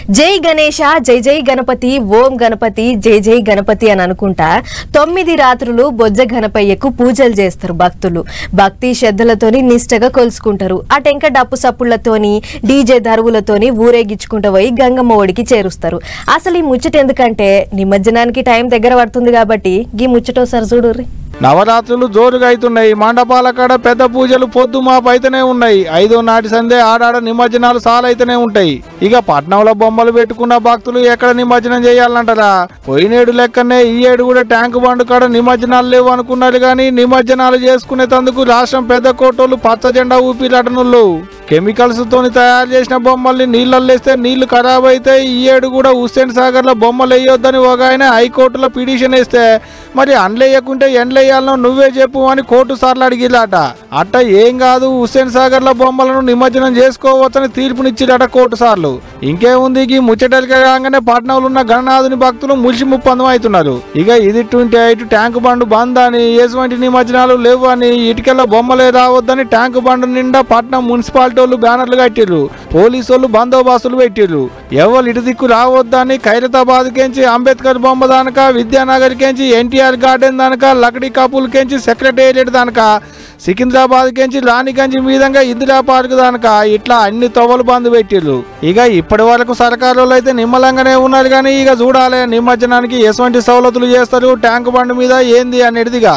జై గణేశ జై జై గణపతి ఓం గణపతి జై జై గణపతి అని అనుకుంటా 9 రాత్రులు బొజ్జ గణపయ్యకు పూజలు చేస్తారు భక్తులు. భక్తి శ్రద్ధలతోని నిష్టగా కొలుసుకుంటారు. అటెంక డప్పు సప్పుళ్లతోని డీజే దరువులతోని ఊరేగించుకుంటూ పోయి గంగమ్మ ఒడికి చేరుస్తారు. అసలు ఈ ముచ్చట ఎందుకంటే నిమజ్జనానికి టైం దగ్గర పడుతుంది కాబట్టి ఈ ముచ్చటోసారి చూడుర్రి. నవరాత్రులు జోరుగా అవుతున్నాయి. మండపాల కాడ పెద్ద పూజలు పొద్దు మాపు అయితేనే ఉన్నాయి. 5వ నాటి సందే ఆడాడ నిమజ్జనాలు సాలైతేనే ఉంటాయి. ఇక పట్నంలో బొమ్మలు పెట్టుకున్న భక్తులు ఎక్కడ నిమజ్జనం చేయాలంటారా? పోయినేడు లెక్కనే ఈ ఏడు కూడా ట్యాంకు బండు కాడ నిమజ్జనాలు లేవు అనుకున్నారు కానీ నిమజ్జనాలు చేసుకునేందుకు రాష్ట్రం పెద్ద కోటోళ్ళు పచ్చ జెండా ఊపిరాటనుళ్ళు. కెమికల్స్ తోని తయారు చేసిన బొమ్మల్ని నీళ్ళల్లేస్తే నీళ్లు ఖరాబ్ అయితే ఈ ఏడు కూడా హుస్సేన్ సాగర్ లో బొమ్మలు వేయొద్దని ఒక ఆయన హైకోర్టులో పిటిషన్ వేస్తే మరి అండ్లేయకుంటే ఎండ్లేయాలనో నువ్వే చెప్పు అని కోర్టు సార్లు అడిగిలాట. అట్ట ఏం కాదు, హుస్సేన్ సాగర్ లో బొమ్మలను నిమజ్జనం చేసుకోవచ్చని తీర్పునిచ్చిరట కోర్టు సార్లు. ఇంకేముంది, ఈ ముచ్చటలిక కాగానే పట్నంలో ఉన్న గణనాథుని భక్తులు ములిసి ముప్పందం అవుతున్నారు. ఇక ఇది 28 ట్యాంకు బండు బంద్ అని, ఎటువంటి నిమజ్జనాలు లేవు అని, ఇటుకెళ్ళ బొమ్మలే రావద్దని ట్యాంకు బండు నిండా పట్నం మున్సిపాలిటీ వాళ్ళు బ్యానర్లు కట్టిర్రు. పోలీసు వాళ్ళు బందోబస్తులు పెట్టిర్రు. ఎవరు ఇటు దిక్కు రావద్దని ఖైరతాబాద్ కెంచి అంబేద్కర్ బొమ్మ దానక, విద్యానగర్ కెంచి ఎన్టీఆర్ గార్డెన్ దానక, లక్డీ కపూల్ కెంచి సెక్రటేరియట్ దానక, సికింద్రాబాద్ కెంచి రాణిగంజ్ మీదంగా ఇందిరా పార్క్ దానక ఇట్లా అన్ని తొవ్వలు బంద్ పెట్టిర్రు. ఇక ఇప్పటి వరకు సర్కారు అయితే నిమ్మలంగానే ఉన్నారు కానీ ఇక చూడాలి నిమజ్జనానికి ఎటువంటి సవలతులు చేస్తారు ట్యాంకు బండ్ మీద ఏంది అనేదిగా.